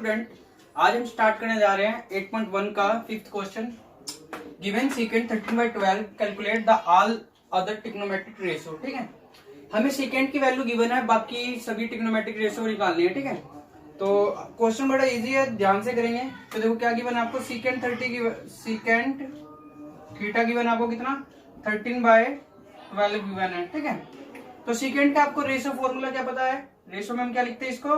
Student, आज हम start करने जा रहे हैं 8.1 का 5th question. Given secant 13/12 calculate the all other trigonometric ratio. ठीक है, हमें सीकेंट की वैल्यू गिवन है, बाकी सभी ट्रिग्नोमेट्रिक रेशियो निकालनी है। ठीक है, तो क्वेश्चन बड़ा इजी है, ध्यान से करेंगे। तो देखो क्या गिवन है आपको, सीकेंट थीटा गिवन आपको कितना 13/12 गिवन है। ठीक है, तो सीकेंट का आपको रेशियो फॉर्मूला क्या पता है। रेशियो में हम क्या लिखते हैं, इसको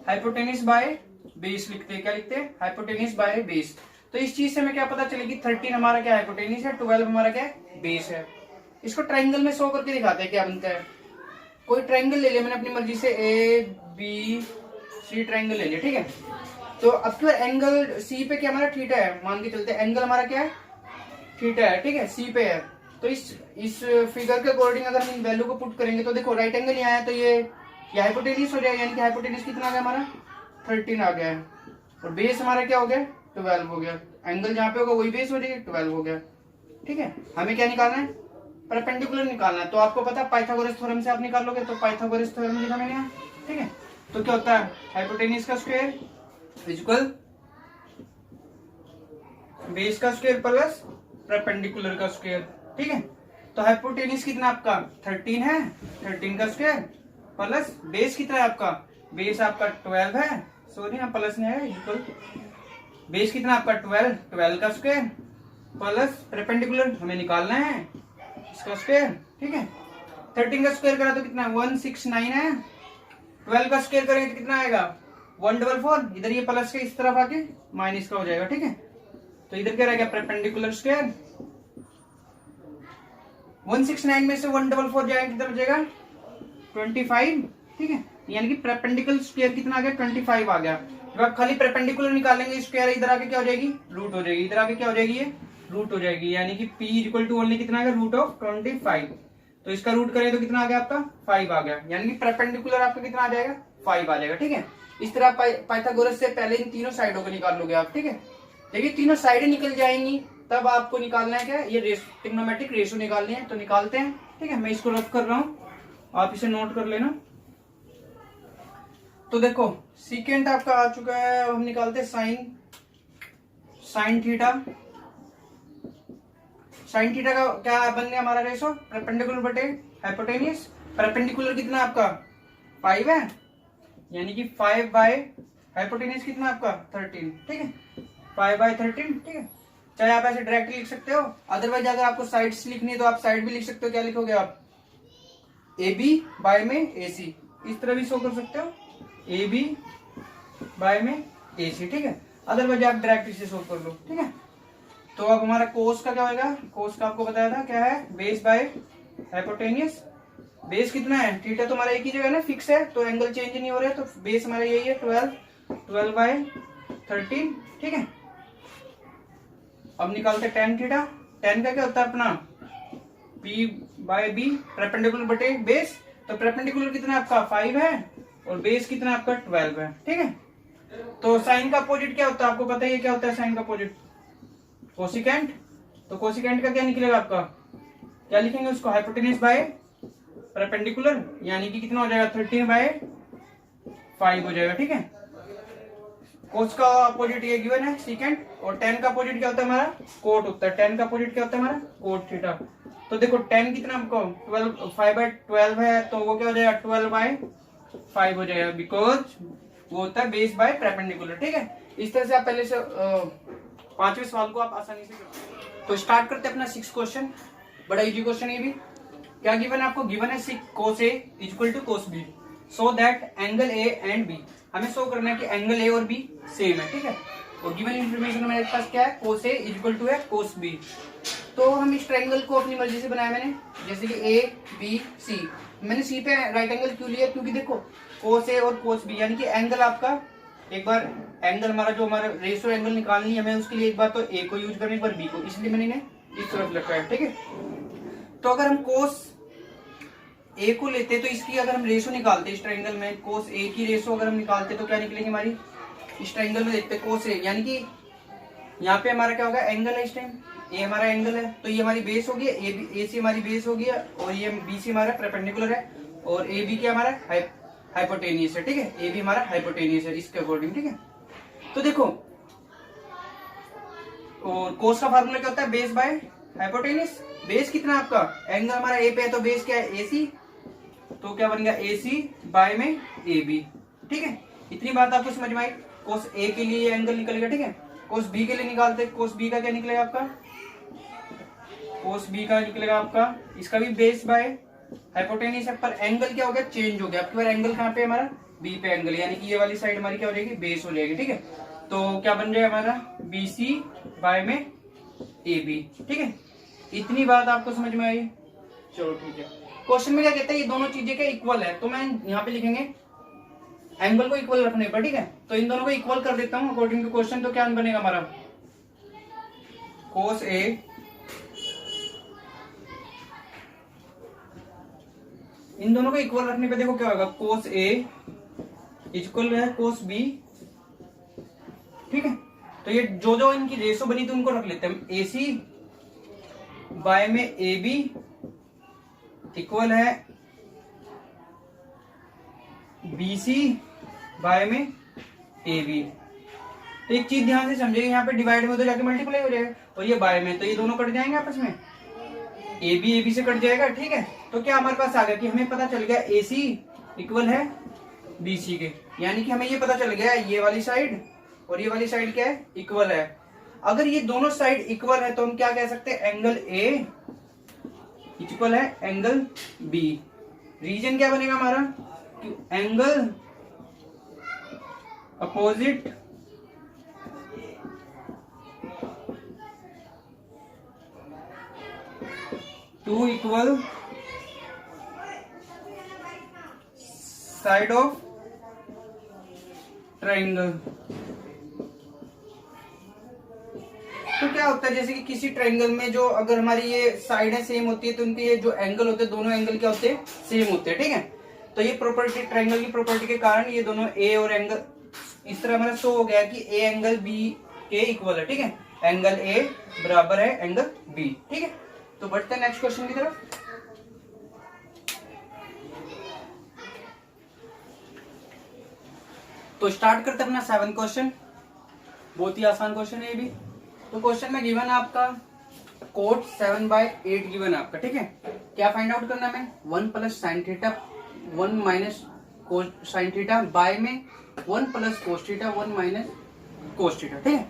हाइपोटेनिस बाय बेस लिखते हैं। क्या लिखते हैं, हाइपोटेनिस बाय बेस। तो इस चीज से हमें क्या पता चलेगी, 13 हमारा क्या हाइपोटेनिस है, 12 हमारा क्या बेस है। इसको ट्राइंगल में शो करके दिखाते हैं क्या बनता है। कोई ट्राइंगल ले लिया मैंने अपनी मर्जी से, ABC ट्राइंगल ले लिया। ठीक है, तो अब तो एंगल सी पे क्या हमारा थीटा है, मान के चलते हैं एंगल हमारा क्या है, थीटा है। ठीक है, सी पे है। तो इस फिगर के अकॉर्डिंग अगर हम वैल्यू को पुट करेंगे तो देखो राइट एंगल यहाँ है, तो ये हाइपोटेनिस हो जाएगा, यानी कि हाइपोटेनिस कितना आ गया हमारा 13 आ गया है, और बेस हमारा क्या हो गया 12 हो गया। एंगल जहाँ पे होगा वही बेस हो जाएगा, 12 हो गया। ठीक है, हमें क्या निकालना है, परपेंडिकुलर निकालना है। तो आपको पता है पाइथागोरस थ्योरम से आप निकाल लोगे, तो पाइथागोरस थ्योरम लिखा मैंने यहाँ। ठीक है, तो क्या होता है, हाइपोटेनिस का स्क्वायर इक्वल बेस का स्क्वायर प्लस परपेंडिकुलर का स्क्वायर। ठीक है, तो हाइपोटेनिस कितना आपका 13 है, 13 का स्क्वायर प्लस बेस कितना है आपका, बेस आपका 12 है, सॉरी यहाँ प्लस नहीं है, इक्वल बेस कितना आपका 12 का स्क्वायर प्लस परपेंडिकुलर हमें निकालना है इसका स्क्वायर। ठीक है, 13 का स्क्वायर करा तो कितना 169 है, 12 का स्क्वायर करेंगे तो कितना आएगा 144। इधर ये प्लस के इस तरफ आके माइनस का हो जाएगा। ठीक है, तो इधर क्या रहेगा परपेंडिकुलर स्क्वायर, 169 में से 144 जाएगा कितना बचेगा 25। ठीक है, यानी कि परपेंडिकुलर स्क्वायर कितना आ गया 25 आ गया। जब आप खाली परपेंडिकुलर निकालेंगे स्क्वायर इधर आके क्या हो जाएगी रूट हो जाएगी, इधर आके क्या हो जाएगी ये रूट हो जाएगी, यानी कि P इक्वल टू ओनली कितना आ गया रूट ऑफ 25। तो इसका रूट करें तो कितना आ गया आपका 5 आ गया, यानी कि परपेंडिकुलर आपका कितना आ जाएगा 5 आ जाएगा। ठीक है, इस तरह पाइथागोरस से पहले इन तीनों साइडों को निकाल लोगे आप। ठीक है, देखिए तीनों साइडें निकल जाएंगी, तब आपको निकालना है क्या, ये ट्रिग्नोमेट्रिक रेशियो निकालनी है। तो निकालते हैं। ठीक है, मैं इसको रफ कर रहा हूं, आप इसे नोट कर लेना। तो देखो सीकेंट आपका आ चुका है, हम निकालते हैं साइन थीटा। साइन थीटा का क्या बन गया हमारा रेशो, परपेंडिकुलर बटे हाइपोटेनियस। परपेंडिकुलर कितना आपका 5 है, यानी कि 5 बाय हाइपोटेनियस कितना आपका 13। ठीक है, 5/13। ठीक है, चाहे आप ऐसे डायरेक्टली लिख सकते हो, अदरवाइज अगर आपको साइड्स लिखनी है तो आप साइड भी लिख सकते हो। क्या लिखोगे आप, AB बाय में AC, इस तरह भी शो कर सकते हो, AB बाय में AC। ठीक है, अदरवाइज आप डायरेक्टली से शो कर लो। ठीक है, तो अब हमारा कोस का क्या होगा, कोस का आपको बताया था क्या है, बेस बाय हाइपोटेनियस। बेस कितना है, थीटा तो हमारा एक ही जगह ना फिक्स है, तो एंगल चेंज नहीं हो रहा है, तो बेस हमारा यही है 12/13। ठीक है, अब निकालते हैं tan थीटा। tan का क्या होता है अपना P/B परपेंडिकुलर बटे बेस। तो परपेंडिकुलर कितना आपका 5 है और बेस कितना आपका 12 है। ठीक है, तो साइन का अपोजिट क्या होता है आपको पता ही है, क्या होता है साइन का अपोजिट, कोसिकेंट। तो कोसिकेंट का क्या निकलेगा आपका, क्या लिखेंगे उसको, हाइपोटेनिस बाय परपेंडिकुलर, यानी कि कितना हो जाएगा 13/5 हो जाएगा। ठीक है, कोस का अपोजिट ये गिवन है सीकेंट, और tan का अपोजिट क्या होता है हमारा कोट होता है। tan का अपोजिट क्या होता है हमारा कोट थीटा। तो देखो tan कितना हमको 5/12 है, तो वो क्या हो जाएगा 12/5 हो जाएगा, बिकॉज वो होता है बेस बाय परपेंडिकुलर। ठीक है, इस तरह से आप पहले से 5वें सवाल को आप आसानी से कर। तो स्टार्ट करते हैं अपना 6th क्वेश्चन, बड़ा इजी क्वेश्चन ये भी। क्या गिवन है आपको, गिवन है cos A equal to cos B so that angle A and B। हमें शो करना है कि एंगल A और B सेम है। ठीक है, और गिवन इंफॉर्मेशन मेरे पास क्या है, cos A इक्वल टू है cos B। तो हम इस ट्रायंगल को अपनी मर्जी से बनाया मैंने, जैसे कि ABC। मैंने C पे राइट एंगल क्यों लिया, क्योंकि देखो cos A और cos B, यानी कि एंगल आपका एक बार एंगल हमारा जो हमारा रेशियो एंगल निकालनी है हमें, उसके लिए एक बार तो A को यूज करना, एक बार B को, इसलिए मैंने इस तरफ रखा है। ठीक है, तो अगर हम cos A को लेते तो इसकी अगर हम रेशो निकालते इस ट्रायंगल में, cos A की रेशो अगर हम निकालते तो क्या निकलेगी हमारी, इस ट्रायंगल में देखते cos A, यानी कि यहाँ पे हमारा क्या होगा एंगल है, इस टाइम A हमारा एंगल है, तो ये हमारी बेस होगी, A C हमारी बेस होगी, और ये BC हमारा परपेंडिकुलर है, और AB क्या हमारा हाइपोटेनियस है। ठीक है, AB हमारा हाइपोटेनियस है इसके अकॉर्डिंग। ठीक है, तो देखो, और कोस का फार्मूला क्या होता है, बेस बाय हाइपोटेनिस। बेस कितना आपका, एंगल हमारा ए पे है तो बेस क्या है, एसी, तो क्या बन गया, एसी बाय में ए बी। ठीक है, इतनी बात आपको समझ में आई। कोस ए के लिए एंगल निकलेगा, ठीक है। कोस बी के लिए निकालते, कोस बी का क्या निकलेगा आपका, कोस बी का निकलेगा आपका, इसका भी बेस बाय हाइपोटेनिस है, पर एंगल क्या हो गया, चेंज हो गया। आपके बार एंगल कहाँ पे हमारा, बी पे एंगल, यानी कि ये वाली साइड हमारी क्या हो जाएगी, बेस हो जाएगी। ठीक है, तो क्या बन जाएगा हमारा, बी सी बाय में ए बी। ठीक है, इतनी बात आपको समझ में आई। चलो ठीक है, क्वेश्चन में क्या कहता है, ये दोनों चीजें क्या इक्वल है, तो मैं यहाँ पे लिखेंगे एंगल को इक्वल रखने पर। ठीक है, तो इन दोनों को इक्वल कर देता हूँ अकॉर्डिंग टू क्वेश्चन। तो क्या बनेगा हमारा, कोस ए इन दोनों को इक्वल रखने पे देखो क्या होगा, कोस ए इक्वल है कोस बी। ठीक है, तो ये जो जो इनकी रेशो बनी थी उनको रख लेते हैं। ए सी बाय में ए बी इक्वल है बी सी बाय में ए बी। तो एक चीज ध्यान से समझिए, यहाँ पे डिवाइड में तो जाके मल्टीप्लाई हो जाएगा, और ये बाय में, तो ये दोनों कट जाएंगे आपस में, ए बी से कट जाएगा। ठीक है, तो क्या हमारे पास आ गया कि हमें पता चल गया ए सी इक्वल है बी सी के, यानी कि हमें ये पता चल गया ये वाली साइड और ये वाली साइड क्या है, इक्वल है। अगर ये दोनों साइड इक्वल है तो हम क्या कह सकते हैं, एंगल ए इक्वल है एंगल बी। रीजन क्या बनेगा हमारा, कि angle opposite to equal side of triangle. तो क्या होता है, जैसे कि किसी ट्राइंगल में जो अगर हमारी ये साइडें सेम होती है तो उनके ये जो एंगल होते हैं, दोनों एंगल क्या होते हैं, सेम होते हैं। ठीक है, तो ये प्रॉपर्टी, ट्राइंगल की प्रॉपर्टी के कारण ये दोनों ए और एंगल इस तरह हमारा शो हो गया कि ए एंगल बी के इक्वल है। ठीक है, एंगल ए बराबर है एंगल बी। ठीक है, तो बढ़ते हैं नेक्स्ट क्वेश्चन की तरफ। तो स्टार्ट करते हैं अपना 7th क्वेश्चन। बहुत ही आसान क्वेश्चन है ये भी। तो क्वेश्चन में गिवन है आपका कोट 7/8 गिवन है आपका। ठीक है, क्या फाइंड आउट करना है, 1 plus sine theta 1 minus sine theta by में 1 plus cos theta 1 minus cos theta. ठीक है,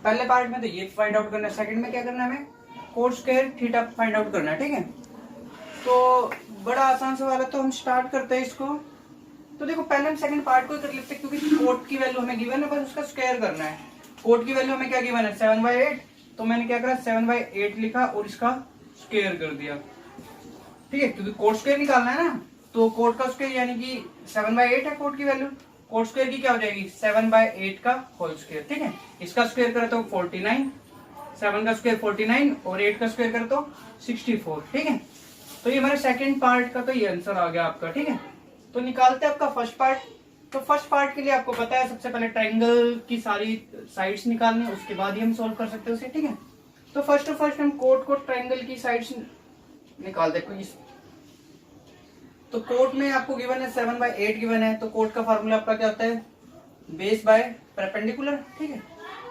पहले पार्ट में तो ये फाइंड आउट करना है, सेकंड में क्या करना है, हमें cos square theta find out करना है। ठीक है, तो बड़ा आसान सवाल है, तो हम स्टार्ट करते हैं इसको। तो देखो पहले हम सेकंड पार्ट को कर लेते हैं, क्योंकि कोट की वैल्यू हमें गिवन है, बस उसका स्क्वायर करना है। कोट की वैल्यू हमें क्या गिवन है, 7/8, तो मैंने क्या करा 7/8 लिखा और इसका स्क्वायर कर दिया। ठीक है, क्योंकि कोट स्क्वायर निकालना है ना, तो कोट का स्क्वायर यानी कि 7/8 है कोट की वैल्यू, कोट स्क्वायर की क्या हो जाएगी 7/8 का होल स्क्वायर। ठीक है, इसका स्क्वायर करा तो 49, 7 का स्क्वायर 49 और 8 का स्क्वायर करा तो 64। ठीक है, तो ये हमारे सेकंड पार्ट का तो ये आंसर आ गया आपका। ठीक है, तो निकालते हैं आपका फर्स्ट पार्ट। तो फर्स्ट पार्ट के लिए आपको पता है सबसे पहले ट्रायंगल की सारी साइड्स निकालनी है, उसके बाद ही हम सॉल्व कर सकते हैं उसे। ठीक है, तो फर्स्ट हम कोट को ट्रायंगल की साइड्स निकाल देते हैं। तो कोट में आपको गिवन है 7/8 गिवन है, तो कोट का फार्मूला आपका क्या होता है, बेस बाय परपेंडिकुलर। ठीक है,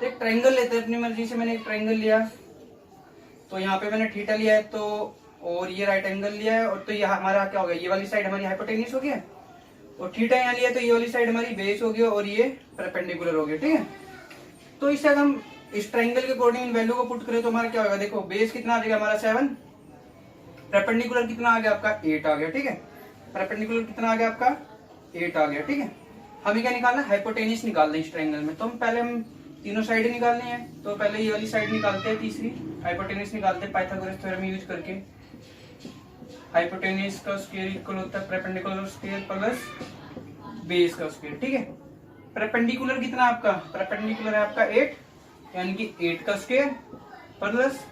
तो एक ट्रायंगल लेते हैं, अपनी मर्जी से मैंने एक ट्रायंगल लिया, तो यहाँ पे मैंने थीटा लिया है, तो और ये राइट एंगल लिया है, और तो ये हमारा क्या हो गया, ये वाली साइड हमारी हाइपोटेन्यूस हो गया, और थीटा यहाँ लिया तो ये वाली साइड हमारी बेस हो गया और ये परपेंडिकुलर हो गया। ठीक है, तो इससे अगर हम इस ट्रायंगल के अकॉर्डिंग इन वैल्यू को पुट करें तो हमारा क्या होगा, देखो बेस कितना आ जाएगा हमारा 7, परपेंडिकुलर कितना आ गया आपका 8 आ गया। ठीक है, परपेंडिकुलर कितना आ गया आपका 8 आ गया। ठीक है, हमें क्या निकालना है, हाइपोटेन्यूस निकालना है इस ट्रायंगल में। तो हम पहले हम तीनों साइड निकालनी है, तो पहले ये वाली साइड निकालते हैं, तीसरी हाइपोटेन्यूस निकालते हैं पाइथागोरस थ्योरम यूज करके। हाइपोटेन्यूस का स्क्वायर इक्वल होता है परपेंडिकुलर स्क्वायर प्लस बेस का स्क्वायर। ठीक है, परपेंडिकुलर कितना आपका, परपेंडिकुलर है आपका 8, यानी कि 8 का स्क्वायर प्लस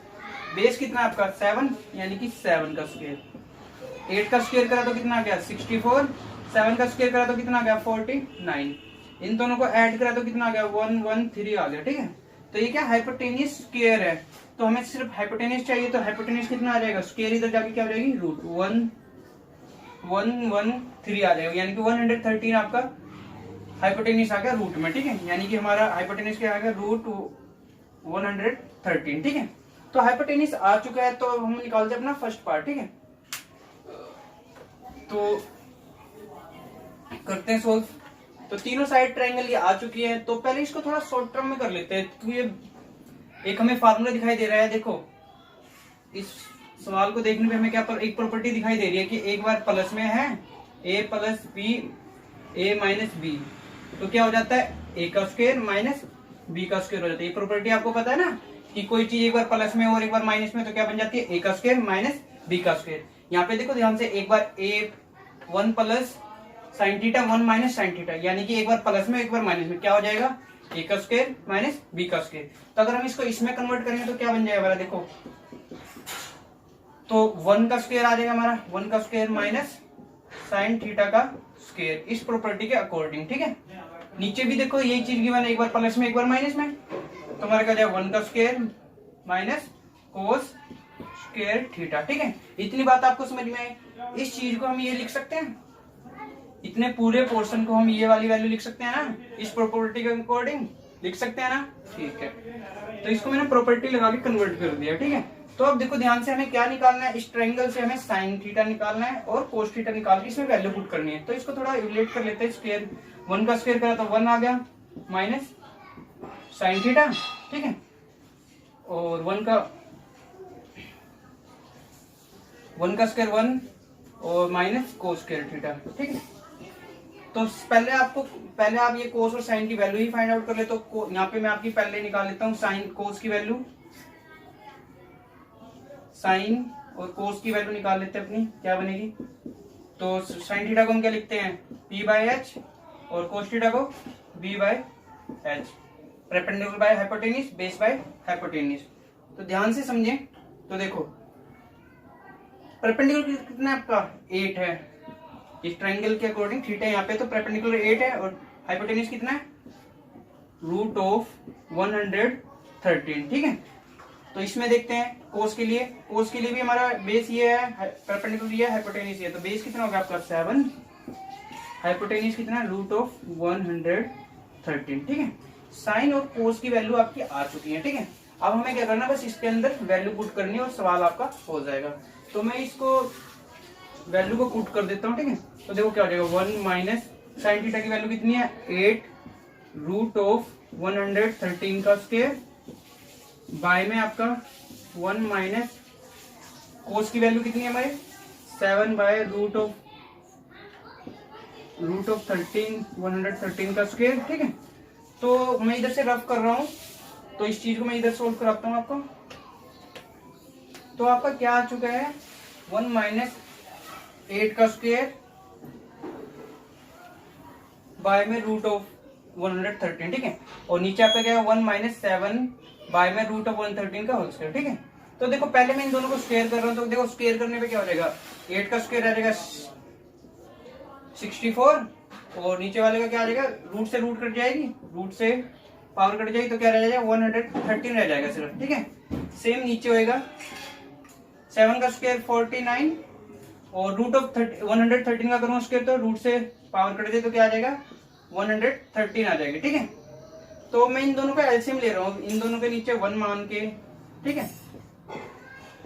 बेस कितना आपका 7, यानी कि 7 का स्क्वायर। 8 का स्क्वायर करा तो कितना आ गया 64, 7 का स्क्वायर करा तो कितना आ गया 49, इन दोनों को ऐड करा तो कितना आ गया 113 आ गया। ठीक है, तो ये क्या हाइपोटेन्यूस स्क्वायर है, तो हमें सिर्फ हाइपोटेन्यूस चाहिए, तो हाइपोटेन्यूस कितना आ जाएगा, स्क्वायर इधर जाके क्या हो जाएगी √113 आ जाएगा, यानी कि 113 आपका हाइपोटेनिस आ गया रूट में, ठीक है, यानी कि हमारा हाइपोटेनिस क्या आ गया, रूट 113, ठीक है। तो हाइपोटेनिस आ चुका है, तो हम निकालते हैं अपना फर्स्ट पार्ट, ठीक है। तो करते हैं सोल्व। तो तीनों साइड ट्रायंगल ये आ चुकी है, तो पहले इसको थोड़ा शॉर्ट टर्म में कर लेते हैं। तो ये एक हमें फार्मूला दिखाई दे रहा है, देखो इस सवाल को देखने पे हमें क्या एक प्रॉपर्टी दिखाई दे रही है कि एक बार प्लस में है a plus B A minus B, तो क्या हो जाता है a का स्क्वायर माइनस b का स्क्वायर हो जाता है। ये प्रॉपर्टी आपको पता है ना कि कोई चीज एक बार प्लस में और एक बार माइनस में तो क्या बन जाती है, a का स्क्वायर माइनस b का स्क्वायर। यहाँ पे देखो ध्यान से, एक बार a 1 plus sine theta 1 minus sine theta, यानी कि एक बार प्लस में एक बार माइनस में, क्या हो जाएगा a का स्क्वायर माइनस b का स्क्वायर। तो अगर हम इसको इसमें कन्वर्ट करेंगे तो क्या बन जाएगा हमारा, देखो तो 1 का स्क्वायर आ जाएगा हमारा, 1 का स्क्वायर माइनस साइन थीटा का स्क्वायर, इस प्रॉपर्टी के अकॉर्डिंग, ठीक है। नीचे भी देखो यही चीज गिवन है, एक बार प्लस में एक बार माइनस में, तो हमारा क्या जाएगा 1 का square minus cos square theta, ठीक है। इतनी बात आपको समझ में आई। इस चीज को हम ये लिख सकते हैं, इतने पूरे पोर्शन को हम ये वाली वैल्यू लिख सकते हैं ना, इस प्रॉपर्टी के अकॉर्डिंग लिख सकते हैं ना, ठीक है। तो इसको मैंने प्रॉपर्टी लगा के कन्वर्ट कर दिया, ठीक है। तो अब देखो ध्यान से, हमें क्या निकालना है, इस ट्रायंगल से हमें साइन थीटा निकालना है और कोस थीटा निकाल के इसमें वैल्यू पुट करनी है। तो इसको थोड़ा रिलेट कर लेते हैं, स्क्वायर 1 का स्क्वायर करा तो 1 आ गया माइनस साइन थीटा, ठीक है, और 1 का स्क्वायर 1 और माइनस कोस स्क्वायर थीटा, ठीक है। तो पहले आप ये कोस और साइन की वैल्यू ही फाइंड आउट कर ले। तो यहाँ पे मैं आपकी पहले निकाल लेता हूँ साइन कोस की वैल्यू, साइन और कोस की वैल्यू निकाल लेते हैं अपनी, क्या बनेगी। तो साइन थीटा को हम क्या लिखते हैं, p बाई एच, और कोस थीटा को b by H, perpendicular by hypotenuse, base by hypotenuse. तो ध्यान से समझें, तो देखो परपेंडिकुलर कितना है आपका 8 है, इस ट्रायंगल के अकॉर्डिंग थीटा यहाँ पे, तो परपेंडिकुलर 8 है और हाइपोटेनिस कितना है, रूट ऑफ 113, ठीक है। तो इसमें देखते हैं कोस के लिए भी हमारा बेस ये है, परपेंडिकुलर ये है, हाइपोटेनिस ये है, तो बेस कितना होगा आपका 7, हाइपोटेनिस कितना है, रूट ऑफ 113, ठीक है। साइन और कोस की वैल्यू आपकी आ चुकी है, ठीक है। अब हमें क्या करना है, बस इसके अंदर वैल्यू पुट करनी है और सवाल आपका हो जाएगा। तो मैं इसको वैल्यू को पुट कर देता हूँ, ठीक है। तो देखो क्या हो जाएगा, 1 माइनस साइन थीटा की वैल्यू कितनी है 8 रूट ऑफ 113 का स्क्वायर बाय में आपका 1 माइनस कोस की वैल्यू कितनी है हमारे 7 बाय रूट ऑफ 113 का स्क्वायर, ठीक है। तो मैं इधर से रफ कर रहा हूं, तो इस चीज को मैं इधर सोल्व कराता हूं आपको। तो आपका क्या आ चुका है, 1 माइनस 8 का स्क्वायर बाय में रूट ऑफ 113, ठीक है। और नीचे आपका क्या है 1 माइनस 7 बाय में रूट ऑफ 113 का होल स्क्वायर, ठीक है। तो देखो पहले मैं इन दोनों को स्क्वायर कर रहा हूं, तो देखो स्क्वायर करने पे क्या हो जाएगा, 8 का स्क्वायर आ जाएगा 64 और नीचे वाले का क्या आ जाएगा, रूट से रूट कट जाएगी, रूट से पावर कट जाएगी, तो क्या रह जाएगा 113 रह जाएगा सिर्फ, ठीक है। सेम नीचे होएगा 7 का स्क्वायर 49 और रूट ऑफ 113 का करूंगा स्क्वायर, तो रूट से पावर कट जाए तो क्या आ जाएगा 113 आ जाएगी, ठीक है। तो मैं इन दोनों का एलसीएम ले रहा हूँ, इन दोनों के नीचे 1 मान के, ठीक है,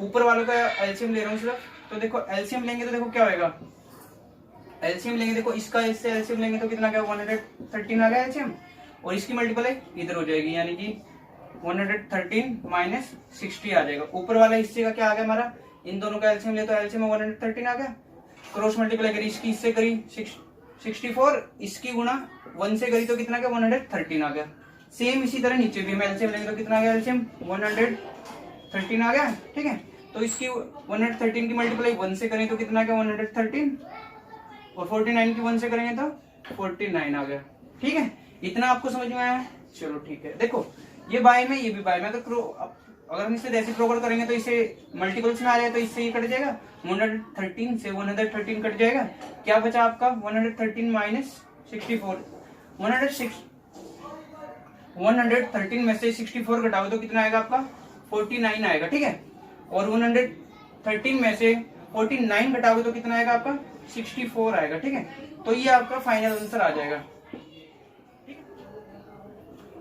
ऊपर वालों का एलसीएम ले रहा हूँ सिर्फ। तो देखो एलसीएम लेंगे तो देखो क्या होगा, एलसीएम लेंगे, देखो इसका इससे एलसीएम लेंगे तो कितना क्या 113 आ गया एलसीएम, और इसकी मल्टीप्लाई इधर हो जाएगी, यानी कि 113 माइनस 60 आ जाएगा। ऊपर वाला हिस्से का क्या आ गया हमारा, इन दोनों का एलसीएम ले तो एलसीएम में 113 आ गया, क्रॉस मल्टीप्लाई करी, इसकी इससे करी 64, इसकी गुणा 1 से करी तो कितना गया 113 आ गया। सेम इसी तरह नीचे भी हम एलसीएम लेंगे तो कितना आ गया एलसीएम 113 आ गया, ठीक है। तो इसकी 113 की मल्टीप्लाई 1 से करें तो कितना आ गया 113 और 49 की 1 से करेंगे तो 49 आ गया, ठीक है। इतना आपको समझ में आया, चलो ठीक है। देखो ये बाय में, ये भी बाय में, अगर हम इसे रेसिप्रोकल करेंगे तो इसे मल्टीपल्स में आ जाए तो इससे ये कट जाएगा, 113 से 113 कट जाएगा, क्या बचा आपका 113 माइनस 64, 113 में से 64 घटाओ तो कितना आएगा आपका 49 आएगा, ठीक है। और 113 में से 49 घटाओगे तो कितना आएगा आपका 64 आएगा, ठीक है। तो ये आपका फाइनल आंसर आ जाएगा।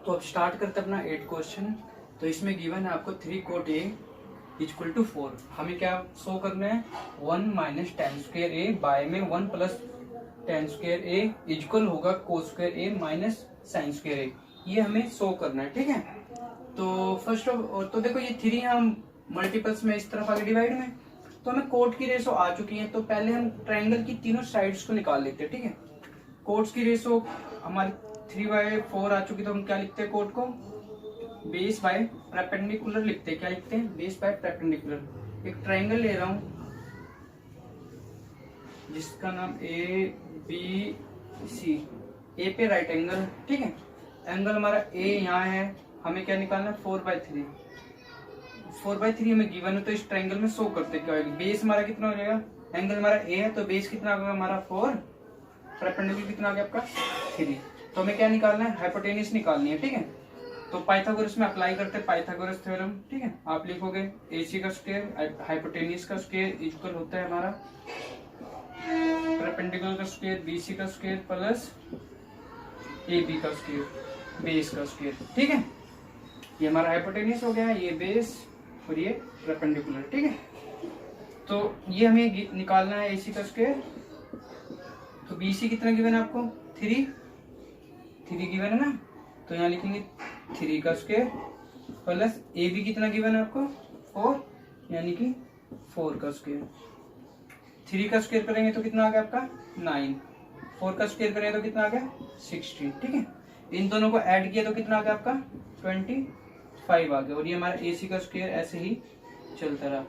तो अब स्टार्ट करते हैं अपना 8 क्वेश्चन। तो इसमें गिवन है आपको 3 cot A इक्वल टू 4। हमें क्या शो करना है, 1 माइनस टेन स्क्वायर ए बाय में 1 प्लस टेन स्क्वायर ए इक्वल होगा कोस स्क्वायर ए माइनस साइन स्क्वायर ए। ये हमें शो करना है, ठीक है। तो फर्स्ट ऑफ तो देखो ये 3 हम मल्टीपल्स में इस तरफ आगे डिवाइड में, तो हमें कोट की रेशो आ चुकी है। तो पहले हम ट्रायंगल की तीनों साइड्स को निकाल लेते हैं, ठीक है। कोट्स की रेशो हमारी 3/4 आ चुकी, तो हम क्या लिखते हैं कोट को, बेस बाय परपेंडिकुलर लिखते हैं। क्या लिखते हैं, बेस बाय परपेंडिकुलर। एक ट्रायंगल ले रहा हूं जिसका नाम ABC, ए पे राइट एंगल, ठीक है। एंगल हमारा ए यहाँ है, हमें क्या निकालना है 4/3। 4/3 हमें गिवन है, तो इस ट्रायंगल में शो करते क्या होगा, बेस हमारा कितना हो जाएगा, एंगल हमारा ए है तो बेस कितना होगा हमारा 4, परपेंडिकुलर कितना आ गया आपका 3। तो हमें क्या निकालना है, हाइपोटेन्यूज निकालनी है, ठीक है। तो पाइथागोरस में अप्लाई करते हैं पाइथागोरस थ्योरम, ठीक है। आप लिखोगे AC का स्क्वायर हाइपोटेन्यूज का स्क्वायर इक्वल होता है हमारा परपेंडिकुलर का स्क्वायर BC का स्क्वायर प्लस AB का स्क्वायर बेस का स्क्वायर, ठीक है। ये हमारा हाइपोटेन्यूज हो गया, ये बेस और ये परपेंडिकुलर, ठीक है। तो ये हमें निकालना है AC का स्क्वायर। तो BC कितना गिवन है आपको, 3 गिवन है ना, तो यहाँ लिखेंगे 3 का स्क्वायर प्लस AB कितना गिवन है आपको 4, यानी कि 4 का स्क्वायर। 3 का स्क्वायर करेंगे तो कितना आ गया आपका 9, 4 का स्क्वायर करेंगे तो कितना आ गया 16, ठीक है। इन दोनों को ऐड किया तो कितना आ गया आपका 25 आ गया। और ये हमारा AC का स्क्वायर ऐसे ही चलता रहा।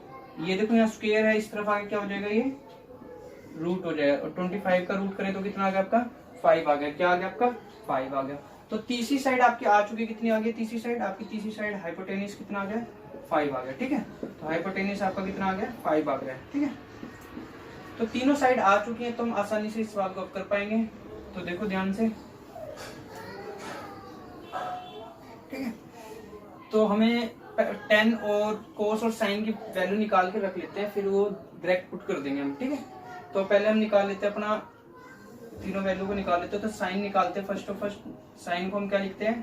ये देखो यहाँ स्क्वायर है, इस तरफ आगे क्या हो जाएगा, ये रूट हो जाएगा। और 25 का रूट करें तो कितना आ गया आपका 5 आ गया। क्या आ गया आपका 5 आ गया। तो तीसरी साइड आपकी आ चुकी, कितनी आ गई तीसरी साइड आपकी, तीसरी साइड हाइपोटेन्यूज कितना आ गया 5 आ गया, ठीक है। तो हाइपोटेन्यूज आपका कितना आ गया 5 आ गया, ठीक है। तो तीनों साइड आ चुकी है, तो हम आसानी से इस सवाल को कर पाएंगे। तो देखो ध्यान से, ठीक है। तो हमें टेन और कोस और साइन की वैल्यू निकाल के रख लेते हैं, फिर वो डायरेक्ट पुट कर देंगे हम, ठीक है। तो पहले हम निकाल लेते हैं अपना तीनों वैल्यू को निकाल लेते हैं। तो साइन निकालते हैं फर्स्ट साइन को हम क्या लिखते हैं,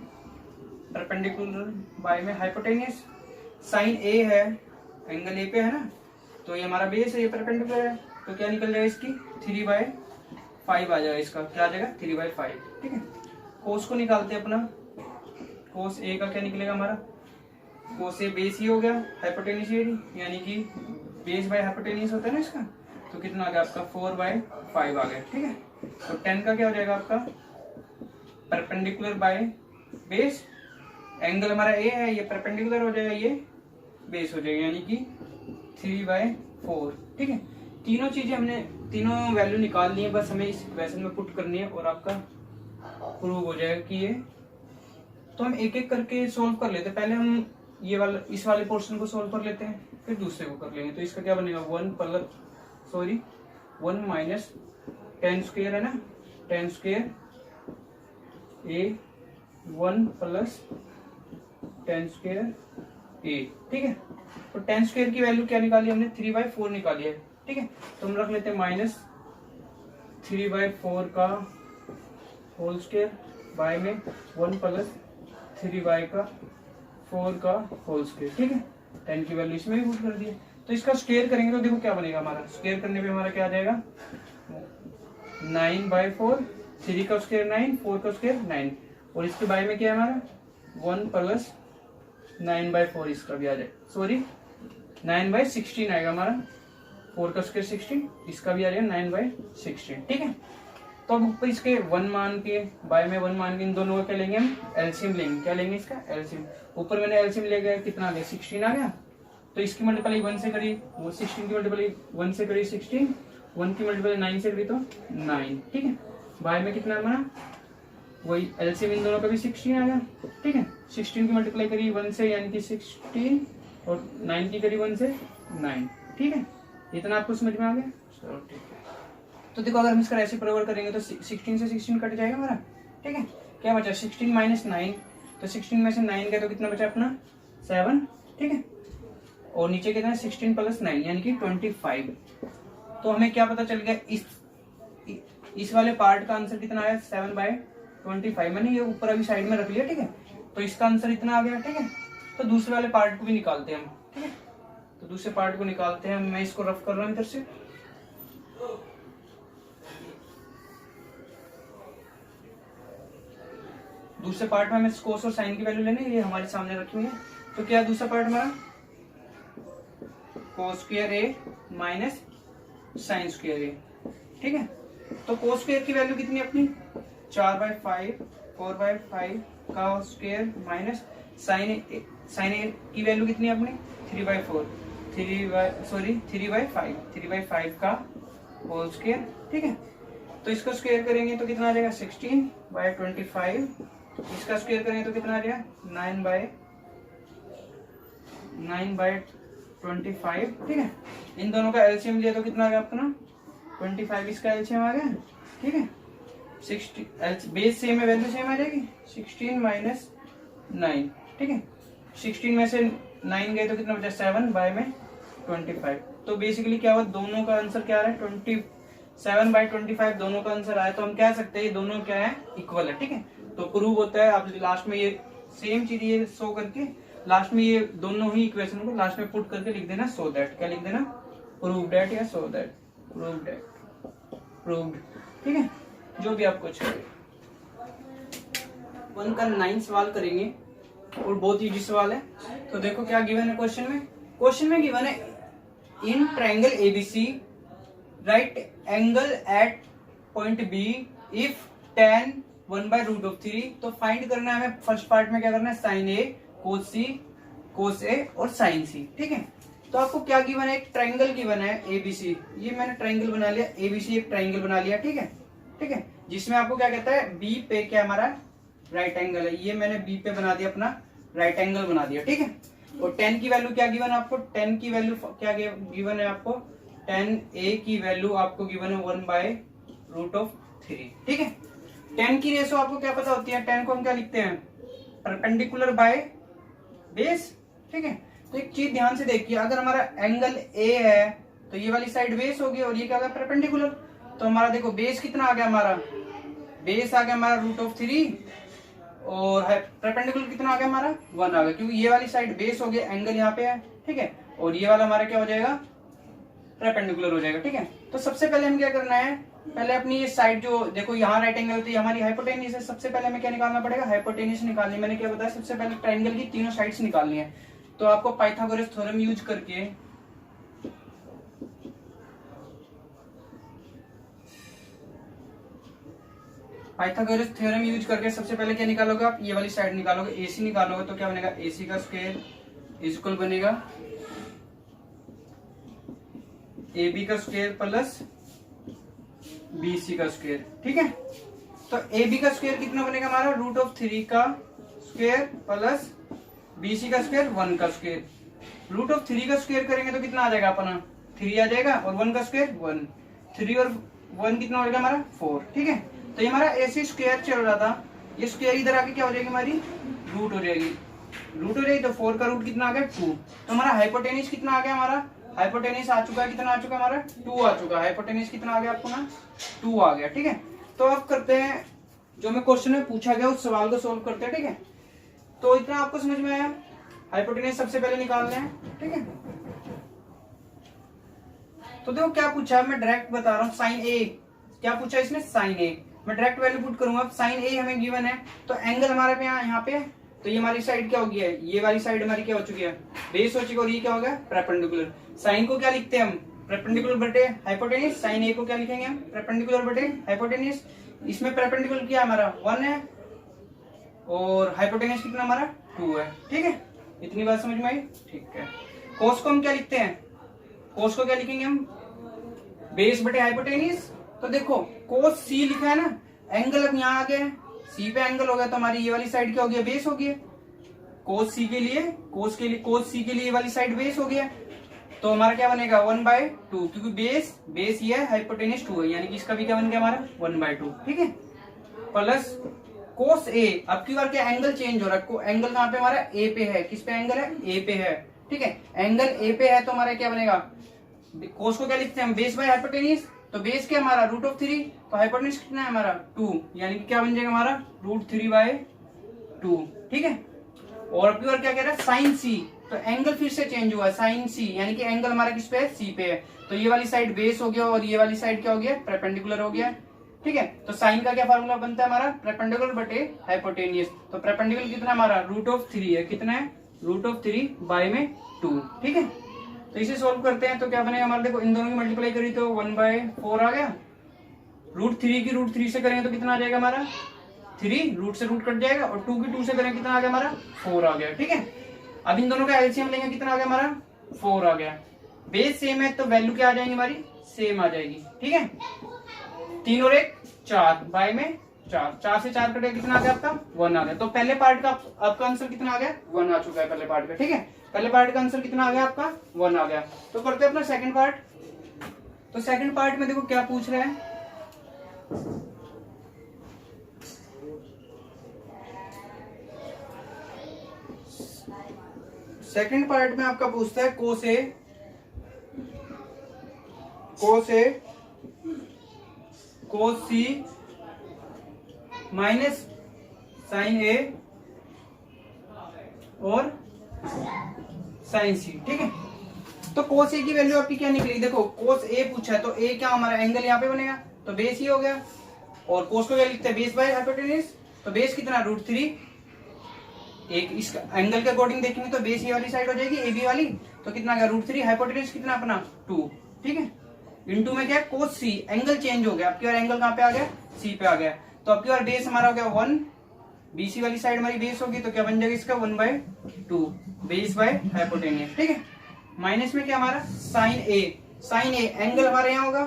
परपेंडिकुलर बाय में हाइपोटेन्यूज। साइन ए है, एंगल ए पे है ना, तो ये हमारा बेस है, ये परपेंडिकुलर है, तो क्या निकल जाएगा इसकी 3/5 आ जाएगा। इसका क्या आ जाएगा 3/5, ठीक है। कोस को निकालते हैं अपना, कोस ए का क्या निकलेगा हमारा, कोस ए बेस ही हो गया, हाइपोटेन्यूज यानी कि बेस बाय हाइपोटेन्यूज होता है ना इसका, तो कितना आ गया आपका 4/5 आ गया, ठीक है। तो 10 का क्या हो जाएगा आपका परपेंडिकुलर बाय बेस, एंगल हमारा ए है, ये परपेंडिकुलर हो जाएगा, ये बेस हो जाएगा, यानी कि 3/4, ठीक है। तीनों चीजें हमने तीनों वैल्यू निकाल ली है, बस हमें इस इक्वेशन में पुट करनी है और आपका प्रूव हो जाएगा कि ये। तो हम एक एक करके सोल्व कर लेते हैं। पहले हम ये वाला इस वाले पोर्शन को सोल्व कर लेते हैं, फिर दूसरे को कर लेंगे। तो इसका क्या बनेगा 1 माइनस टेन स्क्वायर है ना, टेन स्क्वायर ए 1 प्लस टेन स्क्वायर ए, ठीक है। तो टेन स्क्वायर की वैल्यू क्या निकाली हमने 3/4 निकाली है, ठीक है। तो हम रख लेते हैं माइनस 3/4 का होल स्क्वायर बाय में 1 प्लस 3/4 का होल स्क्वायर, ठीक है। 10 की वैल्यू इसमें भी पुट कर दी। तो इसका स्क्वायर करेंगे तो देखो क्या बनेगा हमारा, स्क्वायर करने पे हमारा क्या आ जाएगा 9/4, 3 का स्क्वायर 9, 4 का स्क्वायर 9, और इसके बाय में क्या है हमारा 1 प्लस 9/4, इसका भी आ जाए, सॉरी 9/16 आएगा हमारा, 4 का स्क्वायर 16, इसका भी आ जाएगा 9/16, ठीक है। तो अब ऊपर इसके 1 मान के बाय में 1 मान के इन दोनों का क्या लेंगे हम एलसीएम लेंगे। क्या लेंगे इसका एलसीएम। ऊपर मैंने एलसीएम ले गया, कितना आ गया 16 आ गया। तो इसकी मल्टीप्लाई 1 से करी, वो 16 की मल्टीप्लाई 1 से करी 16, 1 की मल्टीप्लाई 9 से करी तो 9, ठीक है। बाय में कितना हमारा वही एलसीएम इन दोनों का भी 16 आ गया, ठीक है। 16 की मल्टीप्लाई करी 1 से यानी कि 16, और 9 की करी 1 से 9, ठीक है। इतना आपको समझ में आ गया, चलो ठीक है। तो देखो अगर हम इसका ऐसे बराबर करेंगे तो 16 से 16 कट जाएगा हमारा, ठीक है। क्या बचा 16 माइनस 9, तो 16 में से 9 गया तो कितना बचा अपना 7, ठीक है। और नीचे कितना है 16 प्लस 9 यानी कि 25। तो हमें क्या पता चल गया, इस वाले पार्ट का आंसर कितना आया 7/25। मैंने ये ऊपर अभी साइड में रख लिया, ठीक है। तो इसका आंसर इतना आ गया, ठीक है। तो दूसरे वाले पार्ट को भी निकालते हैं हम, ठीक है। तो दूसरे पार्ट को निकालते हैं, मैं इसको रफ कर रहा हूं इधर से। दूसरे पार्ट में हमें कोस और साइन की वैल्यू लेनी है, ये हमारे सामने रखी हुई है। तो क्या है दूसरा पार्ट हमारा, कोस स्क्वायर ए माइनस साइन स्क्वायर ए, ठीक है। तो कोस स्क्वायर की वैल्यू कितनी अपनी 4/5, 4/5 का स्क्वायर माइनस साइन ए की वैल्यू कितनी अपनी 3/4, 3/5 का होल स्क्वायर, ठीक है। तो इसको स्क्वायर करेंगे तो कितना आ जाएगा 16/25, इसका स्क्वायर करेंगे तो कितना आ जाएगा 9/25, ठीक है। इन दोनों का एलसीएम लिया तो कितना आ गया अपना 25, इसका एलसीएम आ गया, ठीक है। 60 बेस सेम है, वैल्यू सेम आ जाएगी, 16 माइनस 9, ठीक है। 16 में से 9 गए तो कितना बचा 7/25। तो बेसिकली क्या हुआ, दोनों का आंसर क्या आ रहा है 27/25, दोनों का आंसर आया। तो हम कह सकते हैं ये दोनों क्या है इक्वल है, ठीक है। तो प्रूव होता है, आप लास्ट में ये सेम चीज ये शो करके लास्ट में ये दोनों ही इक्वेशन को लास्ट में पुट करके लिख देना, सो दैट, क्या लिख देना प्रूव दैट या सो दैट, प्रूव्ड, ठीक है। जो भी आपको अच्छा लगे। 1 का 9 सवाल करेंगे और बहुत इजी सवाल है। तो देखो क्या गिवन है क्वेश्चन में गिवन है in triangle ABC right angle at point B if tan 1/√3। तो फाइंड करना है हमें, फर्स्ट पार्ट में क्या करना है साइन ए कोस सी कोस ए और साइन सी, ठीक है। तो आपको क्या गिवन है, एक ट्रायंगल गिवन है एबीसी, ये मैंने ट्रायंगल बना लिया, एबीसी एक ट्रायंगल बना लिया, ठीक है, ठीक है। जिसमें आपको क्या कहता है बी पे क्या हमारा राइट एंगल है, ये मैंने बी पे बना दिया अपना राइट एंगल बना दिया, ठीक है। और tan की वैल्यू क्या गिवन है आपको, tan की वैल्यू क्या गिवन है आपको, tan a की वैल्यू आपको गिवन है 1/√3, ठीक है। tan की रेशो आपको क्या पता होती है, tan को हम क्या लिखते हैं परपेंडिकुलर बाय बेस, ठीक है। तो एक चीज ध्यान से देखिए, अगर हमारा एंगल a है तो ये वाली साइड बेस होगी और ये क्या होगा परपेंडिकुलर। तो हमारा देखो बेस कितना आ गया, हमारा बेस आ गया हमारा √3 और परपेंडिकुलर कितना आ गया हमारा 1 आ गया, क्योंकि ये वाली साइड बेस हो गया, एंगल यहाँ पे है, ठीक है। और ये वाला हमारा क्या हो जाएगा परपेंडिकुलर हो जाएगा, ठीक है। तो सबसे पहले हम क्या करना है, पहले अपनी ये साइड जो देखो यहाँ राइट एंगल होती है हमारी हाइपोटेन्यूज है, सबसे पहले हमें क्या निकालना पड़ेगा हाइपोटेन्यूज निकालनी। मैंने क्या बताया, सबसे पहले ट्रायंगल की तीनों साइड्स निकालनी है। तो आपको पाइथागोरस थ्योरम यूज करके सबसे पहले क्या निकालोगे आप, ये वाली साइड निकालोगे, AC निकालोगे तो क्या बनेगा AC का स्क्वायर इक्वल बनेगा AB का स्क्वायर प्लस BC का स्क्वायर, ठीक है। तो AB का स्क्वायर कितना बनेगा हमारा √3 का स्क्वायर प्लस BC का स्क्वायर 1 का स्क्वायर। √3 का स्क्वायर करेंगे तो कितना आ जाएगा अपना 3 आ जाएगा और 1 का स्क्वायर 1, 3 और 1 कितना हो जाएगा हमारा 4, ठीक है। तो ये हमारा ऐसे स्क्वायर चल रहा था, ये स्क्वायर इधर आके क्या हो जाएगी हमारी रूट हो जाएगी, तो 4 का रूट कितना आ गया 2। तो हमारा हाइपोटेन्यूज कितना आ गया, हमारा हाइपोटेन्यूज आ चुका है, कितना आ चुका है हमारा 2 आ चुका है। हाइपोटेन्यूज कितना आ गया आपको ना 2 आ गया, ठीक है। तो अब करते हैं जो मैं क्वेश्चन में पूछा गया उस सवाल को सोल्व करते हैं, ठीक है। तो इतना आपको समझ में आया, हाइपोटेन्यूज सबसे पहले निकालना है, ठीक है। तो देखो क्या पूछा है, मैं डायरेक्ट बता रहा हूँ, साइन ए क्या पूछा इसने साइन ए, मैं डायरेक्ट वैल्यू पुट करूंगा। अब साइन ए हमें गिवन है तो एंगल हमारे पे यहाँ पे है, तो ये हमारी साइड क्या हो गया है, ये वाली साइड हमारी क्या हो चुकी है बेस हो चुकी है और ये क्या हो गया परपेंडिकुलर। साइन को क्या लिखते हैं हम परपेंडिकुलर बटे हाइपोटेन्यूज, साइन ए को क्या लिखेंगे हम परपेंडिकुलर बटे हाइपोटेन्यूज। इसमें परपेंडिकुलर क्या हमारा 1 है और हाइपोटेन्यूज कितना हमारा 2 है, ठीक है। इतनी बात समझ में आई, ठीक है। कोस को हम क्या लिखते हैं, कोस को क्या लिखेंगे हम बेस बटे हाइपोटेन्यूज। तो देखो कोस सी लिखा है ना, एंगल अब यहाँ आ गया सी पे एंगल हो गया तो हमारी ये वाली साइड क्या हो गया बेस हो गया। कोस सी के लिए कोस सी के लिए ये वाली साइड बेस हो गया, तो हमारा क्या बनेगा 1/2, क्योंकि बेस ये है हाइपोटेन्यूज 2 है, यानी कि इसका भी क्या बन गया हमारा 1/2, ठीक है। प्लस कोस ए, अब की बार क्या एंगल चेंज हो रहा है, एंगल कहाँ पे हमारा ए पे है, किस पे एंगल है ए पे है, ठीक है। एंगल ए पे है तो हमारा क्या बनेगा, कोस को क्या लिखते हैं हम बेस बाय हाइपोटेन्यूज, तो बेस क्या हमारा √3, तो हाइपोटेन्यूज कितना है हमारा 2, यानी कि क्या बन जाएगा हमारा √3/2, ठीक है। और अब की बार क्या कह रहा है, साइन सी, तो एंगल फिर से चेंज हुआ, साइन सी, यानी कि एंगल हमारा किस पे है, सी पे है। तो ये वाली साइड बेस हो गया और ये वाली साइड क्या हो गया, परपेंडिकुलर हो गया, ठीक है। तो साइन का क्या फार्मूला बनता है हमारा, परपेंडिकुलर बटे हाइपोटेनियस। तो परपेंडिकुलर कितना हमारा √3 है, कितना है, √3 बाय में 2, ठीक है। तो इसे सोल्व करते हैं तो क्या बनेगा हमारा, देखो इन दोनों की मल्टीप्लाई करी तो 1/4 आ गया, √3 की √3 से करेंगे तो कितना आ जाएगा हमारा 3, रूट से रूट कट जाएगा, और 2 की 2 से करेंगे कितना आ गया हमारा 4 आ गया, ठीक है। अब इन दोनों का एलसीएम लेंगे, कितना आ गया हमारा 4 आ गया। बेस सेम है तो वैल्यू क्या आ जाएगी हमारी, सेम आ जाएगी, ठीक है। 3 और 1 4, बाय में 4, 4 से 4 कटे कितना आ गया आपका 1 आ गया। तो पहले पार्ट का आपका आंसर कितना आ गया 1 आ चुका है पहले पार्ट का, ठीक है। पहले पार्ट का आंसर कितना आ गया आपका 1 आ गया। तो करते हैं अपना सेकंड पार्ट। तो सेकंड पार्ट में देखो क्या पूछ रहे हैं, सेकंड पार्ट में आपका पूछता है कोस सी माइनस साइन ए और साइन सी, ठीक है। तो कोस ए की वैल्यू आपकी क्या निकली, देखो कोस ए पूछा है तो ए क्या हमारा एंगल यहाँ पे बनेगा, तो बेस ही हो गया। और कोस को क्या लिखते हैं, बेस बाय हाइपोटेन्यूज, तो बेस कितना √3, एक इस एंगल के अकॉर्डिंग देखेंगे तो बेस ये वाली साइड हो जाएगी, ए बी वाली, तो कितना आ गया √3, हाइपोटेन्यूज कितना अपना 2, ठीक है। इनटू में क्या है कोस सी, एंगल चेंज हो गया, आपकी बार एंगल कहाँ पे आ गया, सी पे आ गया। तो आपकी बार बेस हमारा हो गया 1, बीसी वाली साइड हमारी बेस होगी, तो क्या बन जाएगा इसका 1/2 बेस बाय हाइपोटेन्यूज, ठीक है। माइनस में क्या हमारा साइन ए, एंगल हमारे यहाँ होगा,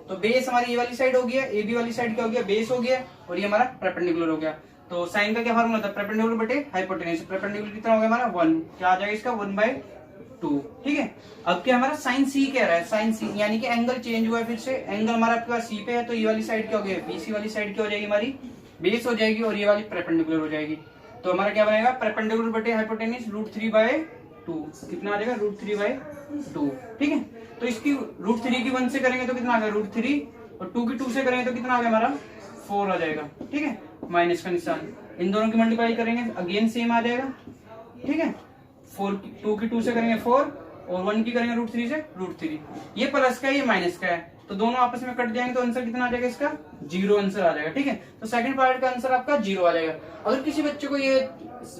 तो बेस हमारी ये वाली साइड हो गया, ए बी वाली साइड क्या हो गया, बेस हो गया, और ये हमारा परपेंडिकुलर हो गया। तो साइन का क्या फार्मूला था, परपेंडिकुलर बटे हाइपोटेन्यूज, परपेंडिकुलर कितना हो गया हमारा 1, क्या आ जाएगा इसका 1/2, ठीक है। अब क्या हमारा साइन सी कह रहा है, साइन सी यानी कि एंगल चेंज हुआ है, फिर से एंगल हमारा आपके पास सी पे है, तो ये वाली साइड क्या हो गया, बीसी वाली साइड क्या हो जाएगी हमारी बेस हो जाएगी, और ये वाली परपेंडिकुलर हो जाएगी। तो हमारा क्या बनेगा, परपेंडिकुलर बटे हाइपोटेन्यूज √3/2, कितना आ जाएगा √3/2, ठीक है। तो इसकी √3 की 1 से करेंगे तो कितना आ गया √3, और 2 की 2 से करेंगे तो कितना आ गया हमारा 4 आ जाएगा, ठीक है। माइनस का निशान, इन दोनों की मल्टीप्लाई करेंगे अगेन सेम आ जाएगा, ठीक है। 2 की 2 से करेंगे 4, और 1 की करेंगे √3 से √3, ये प्लस का है ये माइनस का है, तो दोनों आपस में कट जाएंगे तो आंसर कितना आ जाएगा इसका 0 आंसर आ जाएगा, ठीक है। तो सेकंड पार्ट का आंसर आपका 0 आ जाएगा। अगर किसी बच्चे को ये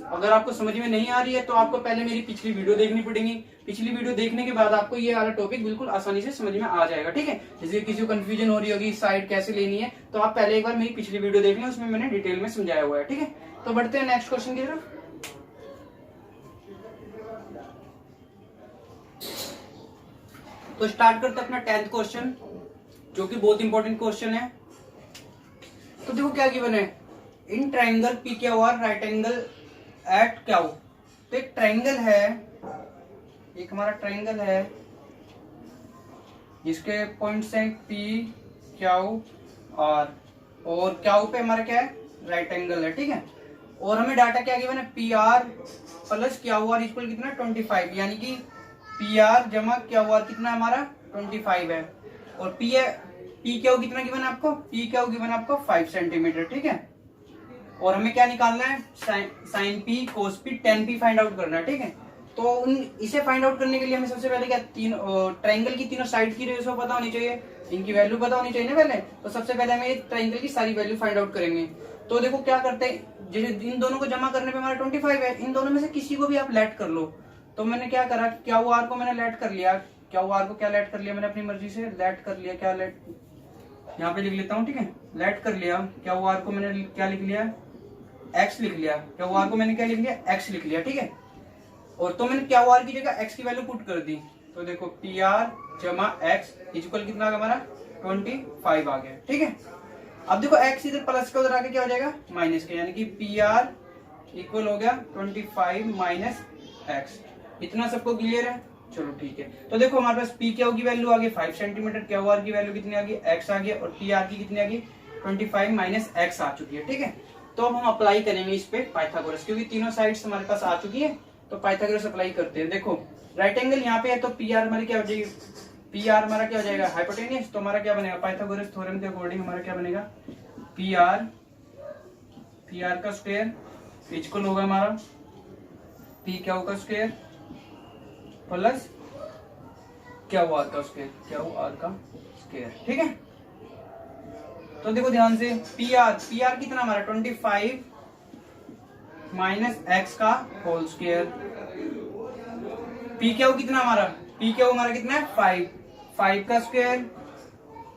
अगर आपको समझ में नहीं आ रही है तो आपको पहले मेरी पिछली वीडियो देखनी पड़ेगी, पिछली वीडियो देखने के बाद आपको ये वाला टॉपिक बिल्कुल आसानी से समझ में आ जाएगा, ठीक है। जैसे किसी को कंफ्यूजन हो रही होगी साइड कैसे लेनी है, तो आप पहले एक बार मेरी पिछली वीडियो देख लें, उसमें मैंने डिटेल में समझाया हुआ है, ठीक है। तो बढ़ते हैं नेक्स्ट क्वेश्चन की तरफ। तो स्टार्ट करते हैं अपना 10th क्वेश्चन, जो कि बहुत इंपॉर्टेंट क्वेश्चन है। तो देखो क्या गिवन है, in triangle P Q R right angle at Q. तो एक ट्राइंगल है, एक हमारा ट्राइंगल है जिसके पॉइंट्स हैं पी क्यू आर, और क्यू पे हमारा क्या है राइट एंगल है, ठीक है। और हमें डाटा क्या गिवन है, P R plus Q R equal कितना 25, यानी कि पी आर जमा क्यू आर कितना हमारा 25 है, और पी क्यू कितना गिवन है आपको, पी क्यू गिवन आपको 5 सेंटीमीटर, ठीक है। और हमें क्या निकालना है, sine P cos P tan P find out करना है, ठीक है। तो इसे फाइंड आउट करने के लिए हमें सबसे पहले क्या ट्राइंगल की तीनों साइड की रेशो पता होनी चाहिए, इनकी वैल्यू पता होनी चाहिए ना पहले। तो सबसे पहले हमें ट्राइंगल की सारी वैल्यू फाइंड आउट करेंगे। तो देखो क्या करते हैं, जैसे इन दोनों को जमा करने पे हमारा 25 है, इन दोनों में से किसी को भी आप लेट कर लो। तो मैंने क्या करा, क्यू आर को मैंने लेट कर लिया, क्यू आर को क्या लेट कर लिया मैंने अपनी मर्जी से लेट कर लिया, क्या लेट यहाँ पे लिख लेता हूँ, ठीक है। लेट कर लिया, क्यू आर को मैंने क्या लिख लिया, एक्स लिख लिया, क्यू आर को मैंने क्या लिख लिया, एक्स लिख लिया, ठीक है। और तो मैंने क्यू आर की जगह एक्स की वैल्यू पुट कर दी, तो देखो पी आर जमा एक्स इक्वल कितना आ गया हमारा 25 आ गया, ठीक है। अब देखो एक्स इधर प्लस का उधर आके क्या हो जाएगा माइनस का, यानी कि पी आर इक्वल हो गया 25 माइनस एक्स। इतना सबको क्लियर है, चलो ठीक है। तो देखो हमारे पास पी क्यू की वैल्यू आ गई 5 सेंटीमीटर, क्यू आर की वैल्यू कितनी आ गई एक्स आ गया, और पी आर की कितनी आ गई 25 माइनस एक्स आ चुकी है, ठीक है। तो अब हम अप्लाई करेंगे इस पे पाइथागोरस, क्योंकि तीनों साइड्स हमारे पास आ चुकी है, तो पाइथागोरस अप्लाई करते हैं। देखो राइट एंगल यहाँ पे है, तो पी आर हमारी क्या हो जाएगी, पी आर हमारा क्या हो जाएगा हाइपोटेन्यूज, तो हमारा क्या बनेगा पाइथागोरस थ्योरम के अकॉर्डिंग हमारा क्या बनेगा पी आर का स्क्वायर इक्वल होगा हमारा पी क्यू का स्क्वायर प्लस क्यू आर का स्क्वायर। ठीक है, तो देखो ध्यान से पी आर कितना हमारा 25 माइनस एक्स का होल स्क्वायर। पी क्यू कितना हमारा कितना है 5 का स्क्वायर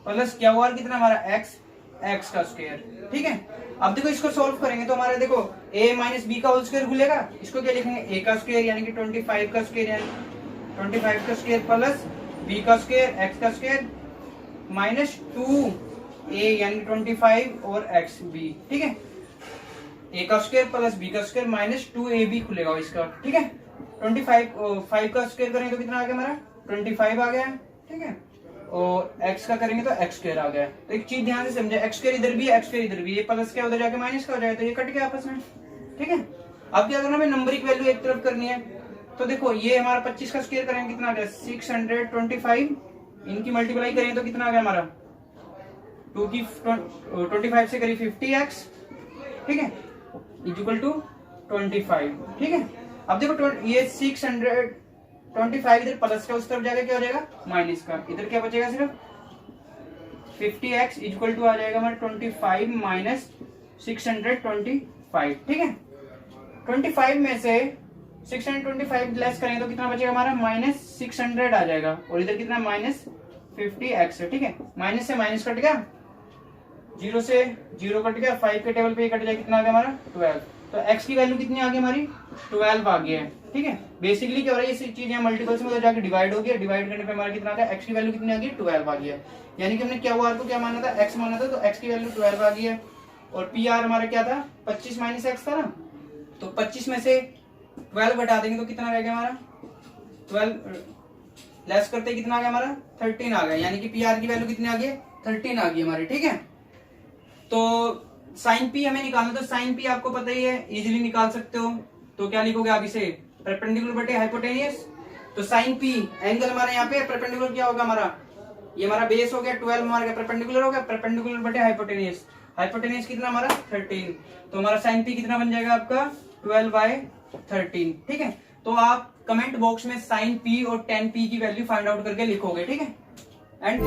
प्लस क्यू आर कितना हमारा एक्स का स्क्वायर। ठीक है, अब देखो इसको सॉल्व करेंगे तो हमारा देखो a माइनस बी का होल स्क्वायर खुलेगा, इसको क्या लिखेंगे a का स्क्वायर यानी कि 25 का स्क्वायर यानी 25 का स्क्वायर प्लस b का स्क्वायर x का स्क्वायर माइनस 2a यानी 25 और xb। ठीक है, a का स्क्वायर प्लस b का स्क्वायर माइनस 2ab खुलेगा इसका। ठीक है, 5 का स्क्वायर करेंगे तो कितना आ गया हमारा 25 आ गया है। ठीक है, और x का करेंगे तो x स्क्वायर आ गया। तो एक चीज ध्यान से समझे, x स्क्वायर इधर भी है, x स्क्वायर इधर भी, ये प्लस क्या उधर जाके माइनस का हो जाएगा, तो ये कट गया आपस में। ठीक है, अब क्या करना है, नंबरिक वैल्यू एक तरफ करनी है। तो देखो ये हमारा 25 का स्क्वायर करेंगे कितना आ गया 625, इनकी मल्टीप्लाई करेंगे तो कितना आ गया हमारा 2 की 25 से करी 50x। ठीक है, इक्वल टू 25। ठीक है, अब देखो ये 625 इधर प्लस का उस तरफ जाकर क्या हो जाएगा माइनस का, इधर क्या बचेगा सिर्फ 50x इक्वल टू आ जाएगा हमारा 25 माइनस 625। ठीक है, 25 में से 625 लेस करेंगे तो कितना बचेगा हमारा माइनस 600 आ जाएगा, और इधर कितना माइनस 50x। ठीक है, माइनस से माइनस कट गया, 0 से 0 कट गया, 5 के टेबल पे कट जाए, कितना आ गया हमारा 12। तो x की वैल्यू कितनी आ गई हमारी 12 आ गई है। ठीक है, बेसिकली क्या हो रहा है, ये चीज यहाँ मल्टीपल्स में जाके डिवाइड हो गया, डिवाइड करने पे हमारा कितना आ गया x की वैल्यू कितनी आ गई 12 आ गई है। यानी कि हमने क्या हुआ को क्या माना था x माना था, तो x की वैल्यू 12 आ गई है। और पी आर हमारा क्या था 25 माइनस एक्स था ना, तो 25 में से 12 घटा देंगे तो कितना रह गया हमारा 12 लेस करते कितना आ गया हमारा 13 आ गया, यानी कि पी आर की वैल्यू कितनी आ गई 13 आ गई हमारी। ठीक है, तो साइन पी हमें निकालना, तो साइन पी आपको पता ही है, इजीली निकाल सकते हो। तो क्या लिखोगे आप इसे परपेंडिकुलर बटे हाइपोटेनियस। तो साइन पी एंगल हमारा यहाँ पे परपेंडिकुलर क्या होगा हमारा, ये हमारा बेस हो गया 12 हमारा परपेंडिकुलर हो गया, परपेंडिकुलर बटे हाइपोटेनियस, हाइपोटेनियस कितना हमारा 13, तो हमारा साइन पी कितना बन जाएगा आपका 12/13। ठीक है, तो आप कमेंट बॉक्स में साइन पी और tan p की वैल्यू फाइंड आउट करके लिखोगे। ठीक है, एंड